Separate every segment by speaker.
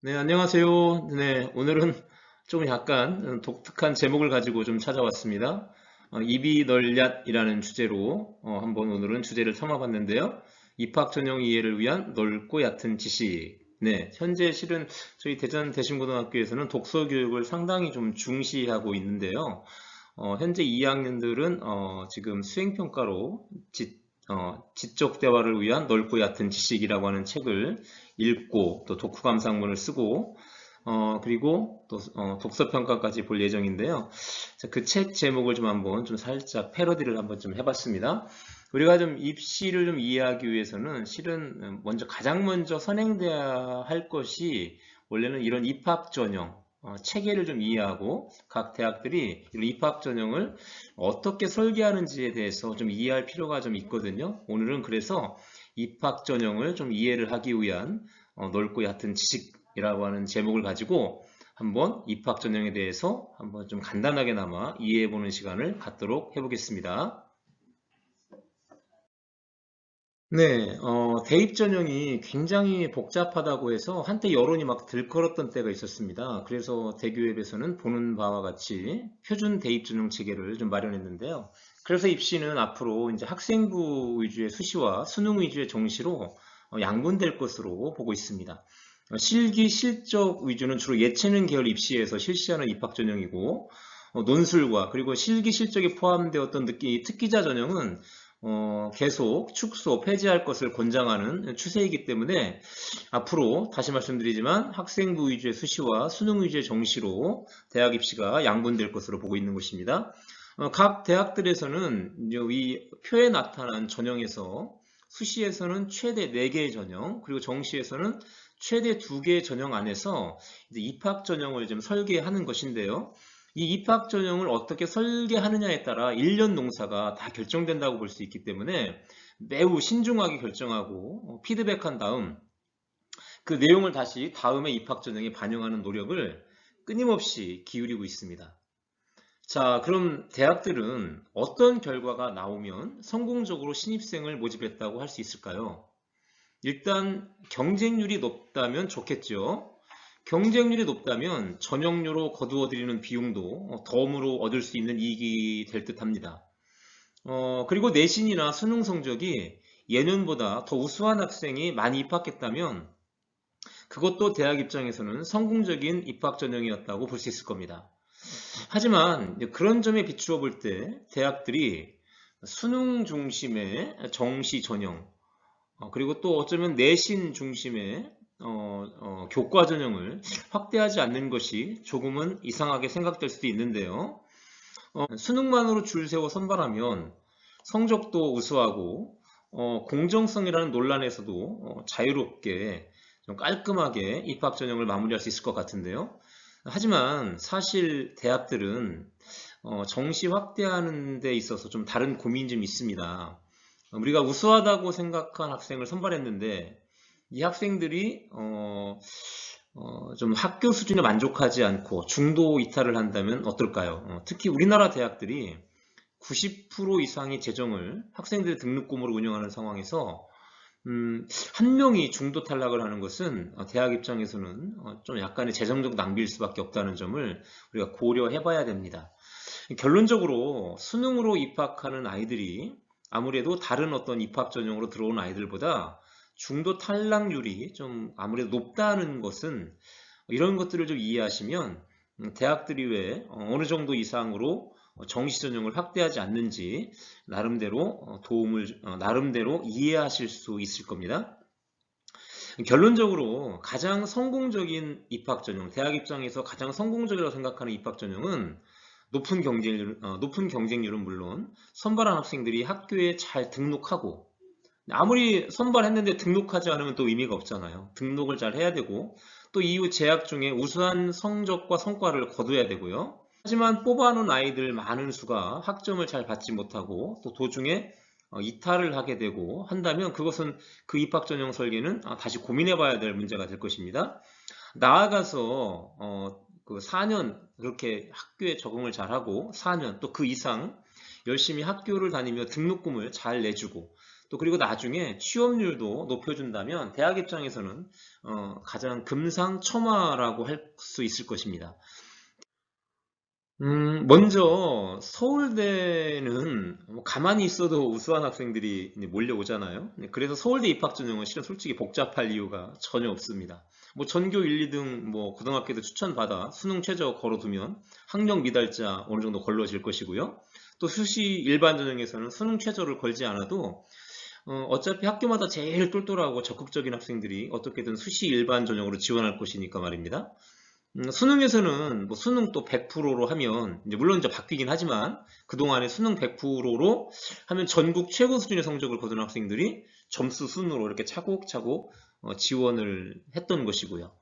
Speaker 1: 네, 안녕하세요. 네, 오늘은 좀 약간 독특한 제목을 가지고 좀 찾아왔습니다. 이비널얏이라는 주제로 한번 오늘은 주제를 삼아봤는데요. 입학 전형 이해를 위한 넓고 얕은 지식. 네, 현재 실은 저희 대전 대신고등학교에서는 독서 교육을 상당히 좀 중시하고 있는데요. 현재 2학년들은 지금 수행평가로 지적 대화를 위한 넓고 얕은 지식이라고 하는 책을 읽고 또 독후 감상문을 쓰고 그리고 또 독서 평가까지 볼 예정인데요. 그 책 제목을 좀 한번 좀 살짝 패러디를 한번 좀 해봤습니다. 우리가 좀 입시를 좀 이해하기 위해서는 실은 먼저 가장 먼저 선행돼야 할 것이 원래는 이런 입학 전형 체계를 좀 이해하고 각 대학들이 이런 입학 전형을 어떻게 설계하는지에 대해서 좀 이해할 필요가 좀 있거든요. 오늘은 그래서 입학 전형을 좀 이해를 하기 위한 넓고 얕은 지식이라고 하는 제목을 가지고 한번 입학 전형에 대해서 한번 좀 간단하게나마 이해해 보는 시간을 갖도록 해보겠습니다. 네, 대입 전형이 굉장히 복잡하다고 해서 한때 여론이 막 들끓었던 때가 있었습니다. 그래서 대교협에서는 보는 바와 같이 표준 대입 전형 체계를 좀 마련했는데요. 그래서 입시는 앞으로 이제 학생부 위주의 수시와 수능 위주의 정시로 양분될 것으로 보고 있습니다. 실기 실적 위주는 주로 예체능 계열 입시에서 실시하는 입학 전형이고, 논술과 그리고 실기 실적이 포함되었던 특기자 전형은 계속 축소, 폐지할 것을 권장하는 추세이기 때문에 앞으로 다시 말씀드리지만 학생부 위주의 수시와 수능 위주의 정시로 대학 입시가 양분될 것으로 보고 있는 것입니다. 각 대학들에서는 이제 이 표에 나타난 전형에서 수시에서는 최대 4개의 전형, 그리고 정시에서는 최대 2개의 전형 안에서 이제 입학 전형을 좀 설계하는 것인데요. 이 입학 전형을 어떻게 설계하느냐에 따라 1년 농사가 다 결정된다고 볼 수 있기 때문에 매우 신중하게 결정하고 피드백한 다음 그 내용을 다시 다음의 입학 전형에 반영하는 노력을 끊임없이 기울이고 있습니다. 자, 그럼 대학들은 어떤 결과가 나오면 성공적으로 신입생을 모집했다고 할 수 있을까요? 일단 경쟁률이 높다면 좋겠죠. 경쟁률이 높다면 전형료로 거두어들이는 비용도 덤으로 얻을 수 있는 이익이 될 듯합니다. 그리고 내신이나 수능 성적이 예년보다 더 우수한 학생이 많이 입학했다면 그것도 대학 입장에서는 성공적인 입학 전형이었다고 볼 수 있을 겁니다. 하지만 그런 점에 비추어 볼 때 대학들이 수능 중심의 정시 전형 그리고 또 어쩌면 내신 중심의 교과 전형을 확대하지 않는 것이 조금은 이상하게 생각될 수도 있는데요. 수능만으로 줄 세워 선발하면 성적도 우수하고 공정성이라는 논란에서도 자유롭게 좀 깔끔하게 입학 전형을 마무리할 수 있을 것 같은데요. 하지만 사실 대학들은 정시 확대하는 데 있어서 좀 다른 고민이 좀 있습니다. 우리가 우수하다고 생각한 학생을 선발했는데 이 학생들이 좀 학교 수준에 만족하지 않고 중도 이탈을 한다면 어떨까요? 특히 우리나라 대학들이 90% 이상의 재정을 학생들 등록금으로 운영하는 상황에서 한 명이 중도 탈락을 하는 것은 대학 입장에서는 좀 약간의 재정적 낭비일 수밖에 없다는 점을 우리가 고려해 봐야 됩니다. 결론적으로 수능으로 입학하는 아이들이 아무래도 다른 어떤 입학 전형으로 들어온 아이들보다 중도 탈락률이 좀 아무래도 높다는 것은 이런 것들을 좀 이해하시면 대학들이 왜 어느 정도 이상으로 정시 전형을 확대하지 않는지 나름대로 나름대로 이해하실 수 있을 겁니다. 결론적으로 가장 성공적인 입학 전형, 대학 입장에서 가장 성공적이라고 생각하는 입학 전형은 높은 경쟁률은 물론 선발한 학생들이 학교에 잘 등록하고 아무리 선발했는데 등록하지 않으면 또 의미가 없잖아요. 등록을 잘 해야 되고 또 이후 재학 중에 우수한 성적과 성과를 거둬야 되고요. 하지만 뽑아놓은 아이들 많은 수가 학점을 잘 받지 못하고 또 도중에 이탈을 하게 되고 한다면 그것은 그 입학 전형 설계는 다시 고민해 봐야 될 문제가 될 것입니다. 나아가서 그 4년 그렇게 학교에 적응을 잘하고 4년 또 그 이상 열심히 학교를 다니며 등록금을 잘 내주고 또 그리고 나중에 취업률도 높여준다면 대학 입장에서는 가장 금상첨화라고 할 수 있을 것입니다. 먼저 서울대는 뭐 가만히 있어도 우수한 학생들이 이제 몰려오잖아요. 네, 그래서 서울대 입학 전형은 실은 솔직히 복잡할 이유가 전혀 없습니다. 뭐 전교 1, 2등 뭐 고등학교도 추천받아 수능 최저 걸어두면 학력 미달자 어느 정도 걸러질 것이고요. 또 수시 일반 전형에서는 수능 최저를 걸지 않아도 어차피 학교마다 제일 똘똘하고 적극적인 학생들이 어떻게든 수시 일반 전형으로 지원할 것이니까 말입니다. 수능에서는 뭐 수능 또 100%로 하면 이제 물론 이제 바뀌긴 하지만 그동안에 수능 100%로 하면 전국 최고 수준의 성적을 거둔 학생들이 점수 순으로 이렇게 차곡차곡 지원을 했던 것이고요.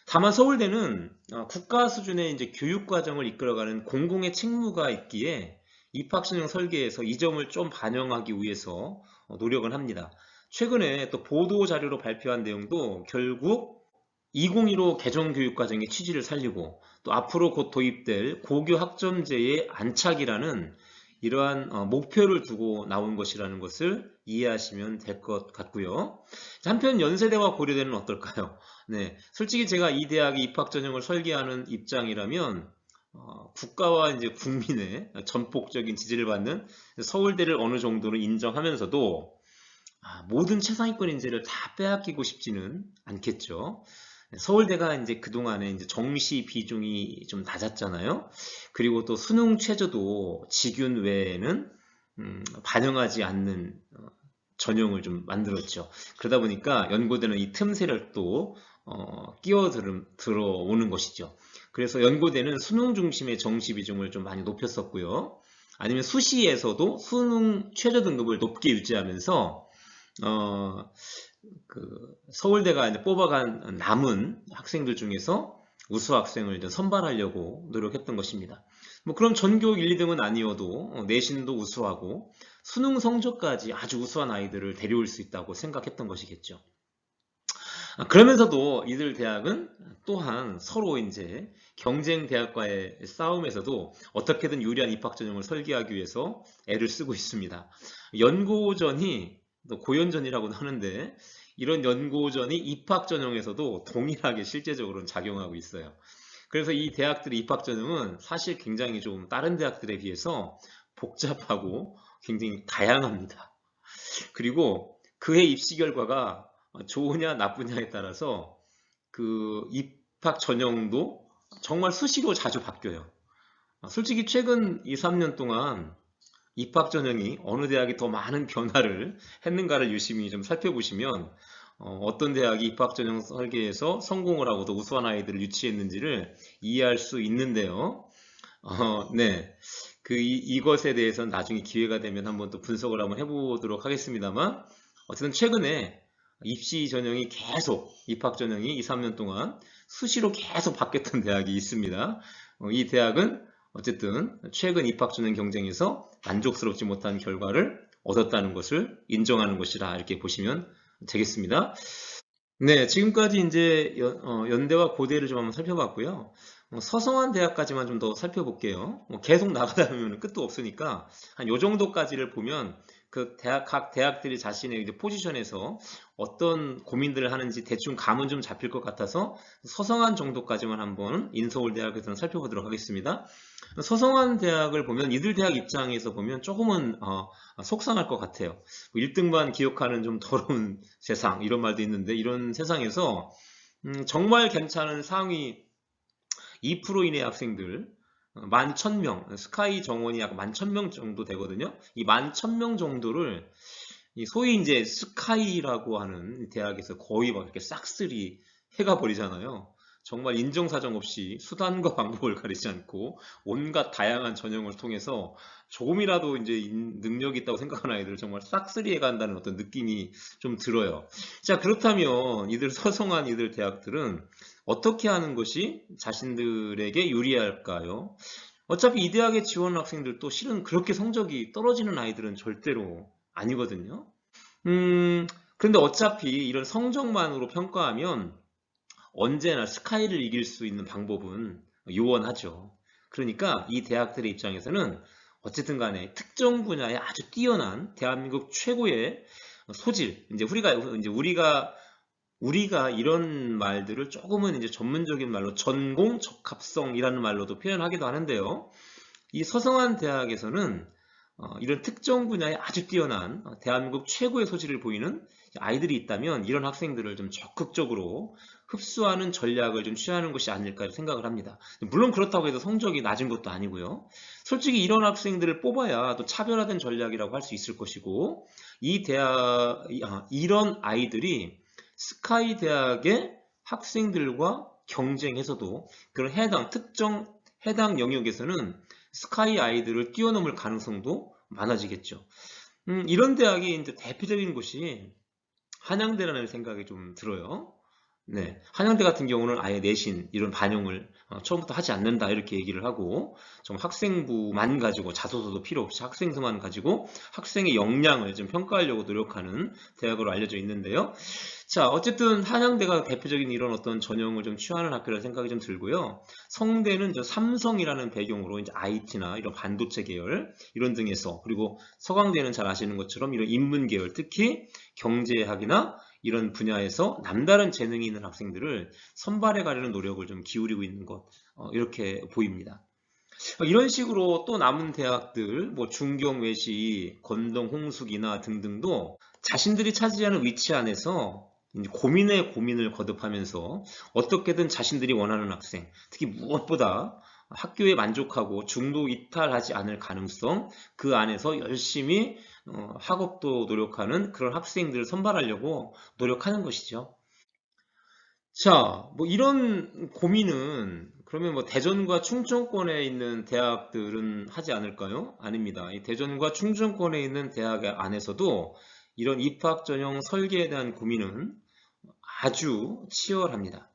Speaker 1: 다만 서울대는 국가 수준의 이제 교육 과정을 이끌어가는 공공의 책무가 있기에 입학신형 설계에서 이 점을 좀 반영하기 위해서 노력을 합니다. 최근에 또 보도 자료로 발표한 내용도 결국 2015 개정교육과정의 취지를 살리고 또 앞으로 곧 도입될 고교 학점제의 안착이라는 이러한 목표를 두고 나온 것이라는 것을 이해하시면 될 것 같고요. 한편 연세대와 고려대는 어떨까요? 네, 솔직히 제가 이 대학의 입학 전형을 설계하는 입장이라면 국가와 이제 국민의 전폭적인 지지를 받는 서울대를 어느 정도는 인정하면서도 모든 최상위권 인재를 다 빼앗기고 싶지는 않겠죠. 서울대가 이제 그동안에 이제 정시 비중이 좀 낮았잖아요. 그리고 또 수능 최저도 직윤 외에는 반영하지 않는 전형을 좀 만들었죠. 그러다 보니까 연고대는 이 틈새를 또 끼어 들어오는 것이죠. 그래서 연고대는 수능 중심의 정시 비중을 좀 많이 높였었고요. 아니면 수시에서도 수능 최저 등급을 높게 유지하면서 서울대가 이제 뽑아간 남은 학생들 중에서 우수 학생을 이제 선발하려고 노력했던 것입니다. 뭐 그럼 전교 1, 2등은 아니어도 내신도 우수하고 수능 성적까지 아주 우수한 아이들을 데려올 수 있다고 생각했던 것이겠죠. 그러면서도 이들 대학은 또한 서로 이제 경쟁 대학과의 싸움에서도 어떻게든 유리한 입학 전형을 설계하기 위해서 애를 쓰고 있습니다. 연고전이 또 고연전이라고도 하는데 이런 연고전이 입학 전형에서도 동일하게 실제적으로는 작용하고 있어요. 그래서 이 대학들의 입학 전형은 사실 굉장히 좀 다른 대학들에 비해서 복잡하고 굉장히 다양합니다. 그리고 그의 입시 결과가 좋으냐 나쁘냐에 따라서 그 입학 전형도 정말 수시로 자주 바뀌어요. 솔직히 최근 2, 3년 동안 입학 전형이 어느 대학이 더 많은 변화를 했는가를 유심히 좀 살펴보시면 어떤 대학이 입학 전형 설계에서 성공을 하고 더 우수한 아이들을 유치했는지를 이해할 수 있는데요. 네. 이것에 대해서는 나중에 기회가 되면 한번 또 분석을 한번 해보도록 하겠습니다만, 어쨌든 최근에 입시 전형이 계속, 입학 전형이 2, 3년 동안 수시로 계속 바뀌었던 대학이 있습니다. 이 대학은 어쨌든 최근 입학 전형 경쟁에서 만족스럽지 못한 결과를 얻었다는 것을 인정하는 것이라 이렇게 보시면 되겠습니다. 네, 지금까지 이제 연대와 고대를 좀 한번 살펴봤고요. 서성한 대학까지만 좀 더 살펴볼게요. 계속 나가다 보면 끝도 없으니까 한 요 정도까지를 보면 각 대학들이 자신의 이제 포지션에서 어떤 고민들을 하는지 대충 감은 좀 잡힐 것 같아서 서성한 정도까지만 한번 인서울대학에서는 살펴보도록 하겠습니다. 서성한 대학을 보면 이들 대학 입장에서 보면 조금은 속상할 것 같아요. 1등만 기억하는 좀 더러운 세상 이런 말도 있는데 이런 세상에서 정말 괜찮은 상위 2% 이내 학생들 11,000명, 스카이 정원이 약 11,000명 정도 되거든요. 이 11,000명 정도를 소위 이제 스카이라고 하는 대학에서 거의 막 이렇게 싹쓸이 해가 버리잖아요. 정말 인정사정 없이 수단과 방법을 가리지 않고 온갖 다양한 전형을 통해서 조금이라도 이제 능력이 있다고 생각하는 아이들을 정말 싹쓸이 해간다는 어떤 느낌이 좀 들어요. 자, 그렇다면 이들 서성한 이들 대학들은 어떻게 하는 것이 자신들에게 유리할까요? 어차피 이 대학에 지원하는 학생들도 실은 그렇게 성적이 떨어지는 아이들은 절대로 아니거든요. 그런데 어차피 이런 성적만으로 평가하면 언제나 스카이를 이길 수 있는 방법은 요원하죠. 그러니까 이 대학들의 입장에서는 어쨌든 간에 특정 분야에 아주 뛰어난 대한민국 최고의 소질, 우리가 이런 말들을 조금은 이제 전문적인 말로 전공 적합성이라는 말로도 표현하기도 하는데요. 이 서성한 대학에서는 이런 특정 분야에 아주 뛰어난 대한민국 최고의 소질을 보이는 아이들이 있다면 이런 학생들을 좀 적극적으로 흡수하는 전략을 좀 취하는 것이 아닐까 생각을 합니다. 물론 그렇다고 해서 성적이 낮은 것도 아니고요. 솔직히 이런 학생들을 뽑아야 또 차별화된 전략이라고 할 수 있을 것이고, 이런 아이들이 스카이 대학의 학생들과 경쟁해서도 그런 해당 영역에서는 스카이 아이들을 뛰어넘을 가능성도 많아지겠죠. 이런 대학이 이제 대표적인 곳이 한양대라는 생각이 좀 들어요. 네, 한양대 같은 경우는 아예 내신 이런 반영을 처음부터 하지 않는다 이렇게 얘기를 하고 좀 학생부만 가지고 자소서도 필요 없이 학생수만 가지고 학생의 역량을 좀 평가하려고 노력하는 대학으로 알려져 있는데요. 자, 어쨌든 한양대가 대표적인 이런 어떤 전형을 좀 취하는 학교라는 생각이 좀 들고요. 성대는 저 삼성이라는 배경으로 이제 IT나 이런 반도체 계열 이런 등에서, 그리고 서강대는 잘 아시는 것처럼 이런 인문 계열, 특히 경제학이나 이런 분야에서 남다른 재능이 있는 학생들을 선발해 가려는 노력을 좀 기울이고 있는 것, 이렇게 보입니다. 이런 식으로 또 남은 대학들, 뭐 중경외시, 건동, 홍숙이나 등등도 자신들이 차지하는 위치 안에서 이제 고민에 고민을 거듭하면서 어떻게든 자신들이 원하는 학생, 특히 무엇보다 학교에 만족하고 중도 이탈하지 않을 가능성, 그 안에서 열심히 학업도 노력하는 그런 학생들을 선발하려고 노력하는 것이죠. 자, 뭐 이런 고민은 그러면 뭐 대전과 충청권에 있는 대학들은 하지 않을까요? 아닙니다. 이 대전과 충청권에 있는 대학 안에서도 이런 입학 전형 설계에 대한 고민은 아주 치열합니다.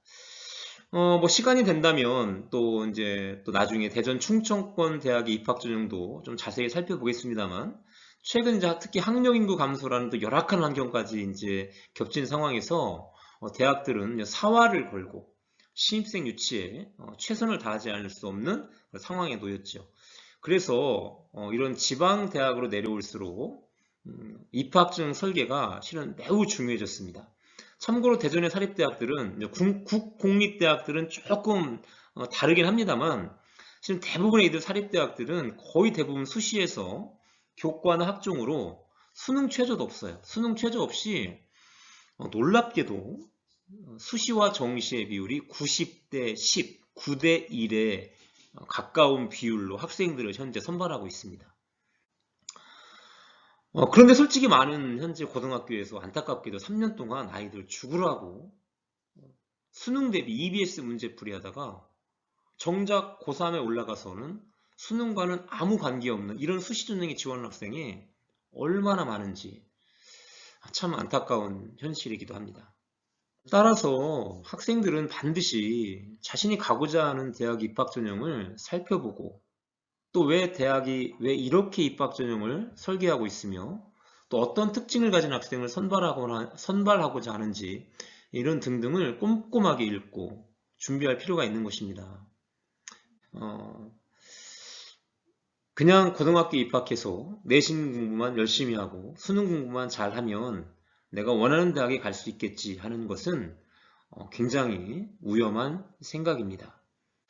Speaker 1: 뭐 시간이 된다면 또 이제 또 나중에 대전 충청권 대학의 입학 전형도 좀 자세히 살펴보겠습니다만, 최근 이제 특히 학령 인구 감소라는 또 열악한 환경까지 이제 겹친 상황에서 대학들은 사활을 걸고 신입생 유치에 최선을 다하지 않을 수 없는 그런 상황에 놓였죠. 그래서 이런 지방 대학으로 내려올수록 입학증 설계가 실은 매우 중요해졌습니다. 참고로 대전의 사립대학들은 국공립대학들은 조금 다르긴 합니다만, 지금 대부분의 이들 사립대학들은 거의 대부분 수시에서 교과나 학종으로 수능 최저도 없어요. 수능 최저 없이 놀랍게도 수시와 정시의 비율이 90대 10, 9대 1에 가까운 비율로 학생들을 현재 선발하고 있습니다. 그런데 솔직히 많은 현재 고등학교에서 안타깝게도 3년 동안 아이들 죽으라고 수능 대비 EBS 문제풀이 하다가 정작 고3에 올라가서는 수능과는 아무 관계없는 이런 수시전형에 지원하는 학생이 얼마나 많은지 참 안타까운 현실이기도 합니다. 따라서 학생들은 반드시 자신이 가고자 하는 대학 입학 전형을 살펴보고, 또 왜 이렇게 입학 전형을 설계하고 있으며 또 어떤 특징을 가진 학생을 선발하고자 하는지 이런 등등을 꼼꼼하게 읽고 준비할 필요가 있는 것입니다. 어, 그냥 고등학교 입학해서 내신 공부만 열심히 하고 수능 공부만 잘하면 내가 원하는 대학에 갈 수 있겠지 하는 것은 굉장히 위험한 생각입니다.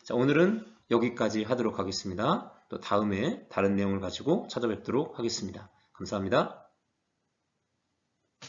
Speaker 1: 자, 오늘은 여기까지 하도록 하겠습니다. 또 다음에 다른 내용을 가지고 찾아뵙도록 하겠습니다. 감사합니다.